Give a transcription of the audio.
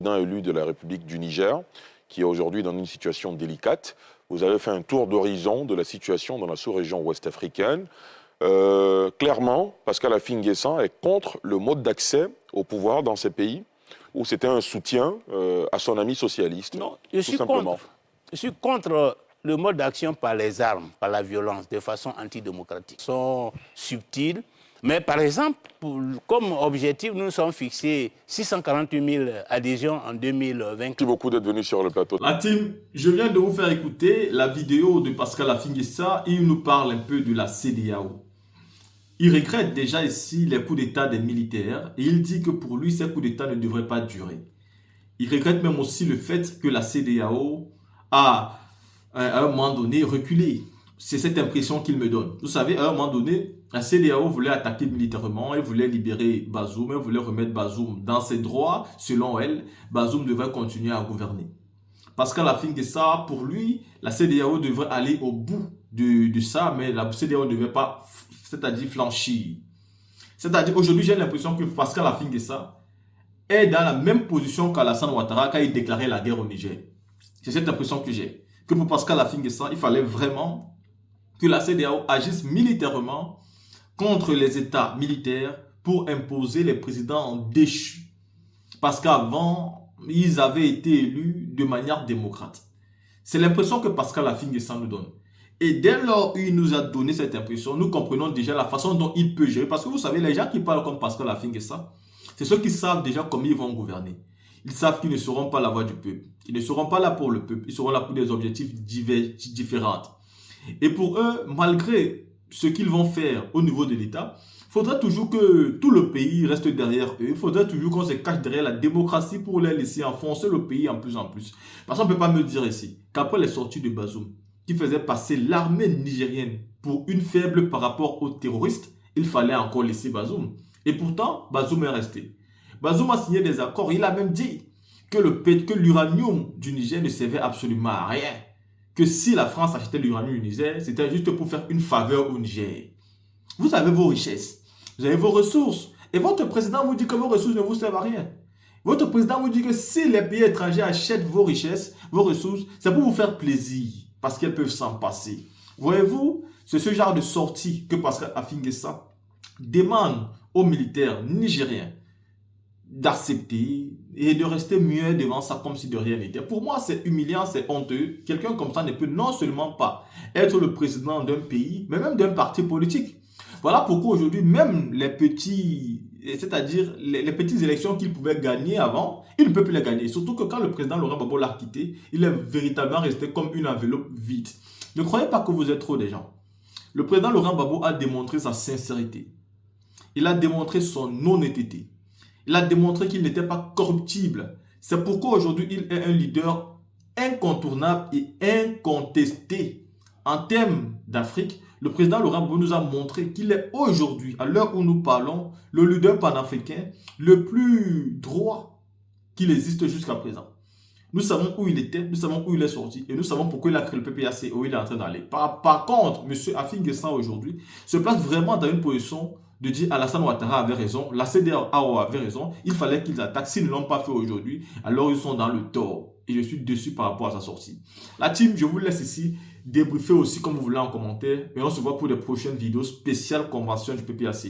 D'un élu de la République du Niger, qui est aujourd'hui dans une situation délicate. Vous avez fait un tour d'horizon de la situation dans la sous-région ouest africaine. Clairement, Pascal Affi-N'Guessan est contre le mode d'accès au pouvoir dans ces pays, où c'était un soutien à son ami socialiste. Non, je suis contre le mode d'action par les armes, par la violence, de façon antidémocratique. Ils sont subtils. Mais par exemple, comme objectif, nous nous sommes fixés 648 000 adhésions en 2020. Merci beaucoup d'être venu sur le plateau. La team, je viens de vous faire écouter la vidéo de Pascal Affi-N'Guessan et il nous parle un peu de la CEDEAO. Il regrette déjà ici les coups d'État des militaires et il dit que pour lui, ces coups d'État ne devraient pas durer. Il regrette même aussi le fait que la CEDEAO a, à un moment donné, reculé. C'est cette impression qu'il me donne. Vous savez, à un moment donné, la CEDEAO voulait attaquer militairement, elle voulait libérer Bazoum, elle voulait remettre Bazoum dans ses droits. Selon elle, Bazoum devrait continuer à gouverner. Pascal Affi-N'Guessan, pour lui, la CEDEAO devrait aller au bout de ça, mais la CEDEAO ne devait pas, c'est-à-dire flanchir. C'est-à-dire, aujourd'hui, j'ai l'impression que Pascal Affi-N'Guessan est dans la même position qu'Alassane Ouattara quand il déclarait la guerre au Niger. C'est cette impression que j'ai. Que pour Pascal Affi-N'Guessan, il fallait vraiment que la CEDEAO agisse militairement contre les États militaires pour imposer les présidents déchus. Parce qu'avant, ils avaient été élus de manière démocratique. C'est l'impression que Pascal Affi-N'Guessan nous donne. Et dès lors où il nous a donné cette impression, nous comprenons déjà la façon dont il peut gérer. Parce que vous savez, les gens qui parlent comme Pascal Affi-N'Guessan, c'est ceux qui savent déjà comment ils vont gouverner. Ils savent qu'ils ne seront pas la voix du peuple. Ils ne seront pas là pour le peuple. Ils seront là pour des objectifs différents. Et pour eux, malgré ce qu'ils vont faire au niveau de l'État, il faudrait toujours que tout le pays reste derrière eux. Il faudrait toujours qu'on se cache derrière la démocratie pour les laisser enfoncer le pays en plus en plus. Parce qu'on ne peut pas me dire ici qu'après les sorties de Bazoum, qui faisait passer l'armée nigérienne pour une faible par rapport aux terroristes, il fallait encore laisser Bazoum. Et pourtant, Bazoum est resté. Bazoum a signé des accords. Il a même dit que l'uranium du Niger ne servait absolument à rien. Que si la France achetait l'uranium du Niger, c'était juste pour faire une faveur au Niger. Vous avez vos richesses, vous avez vos ressources. Et votre président vous dit que vos ressources ne vous servent à rien. Votre président vous dit que si les pays étrangers achètent vos richesses, vos ressources, c'est pour vous faire plaisir. Parce qu'elles peuvent s'en passer. Voyez-vous, c'est ce genre de sortie que Pascal Affi-N'Guessan demande aux militaires nigériens d'accepter et de rester muet devant ça comme si de rien n'était. Pour moi, c'est humiliant, c'est honteux. Quelqu'un comme ça ne peut non seulement pas être le président d'un pays, mais même d'un parti politique. Voilà pourquoi aujourd'hui, même les petits, c'est-à-dire les petites élections qu'il pouvait gagner avant, il ne peut plus les gagner. Surtout que quand le président Laurent Gbagbo l'a quitté, il est véritablement resté comme une enveloppe vide. Ne croyez pas que vous êtes trop des gens. Le président Laurent Gbagbo a démontré sa sincérité. Il a démontré son honnêteté. Il a démontré qu'il n'était pas corruptible. C'est pourquoi aujourd'hui, il est un leader incontournable et incontesté. En termes d'Afrique, le président Laurent Gbagbo nous a montré qu'il est aujourd'hui, à l'heure où nous parlons, le leader panafricain le plus droit qu'il existe jusqu'à présent. Nous savons où il était, nous savons où il est sorti et nous savons pourquoi il a créé le PPAC, où il est en train d'aller. Par contre, M. Affi-N'Guessan aujourd'hui se place vraiment dans une position de dire Alassane Ouattara avait raison, la CEDEAO avait raison, il fallait qu'ils attaquent. S'ils ne l'ont pas fait aujourd'hui, alors ils sont dans le tort. Et je suis déçu par rapport à sa sortie. La team, je vous laisse ici débriefer aussi comme vous voulez en commentaire. Et on se voit pour des prochaines vidéos spéciales convention du PPAC.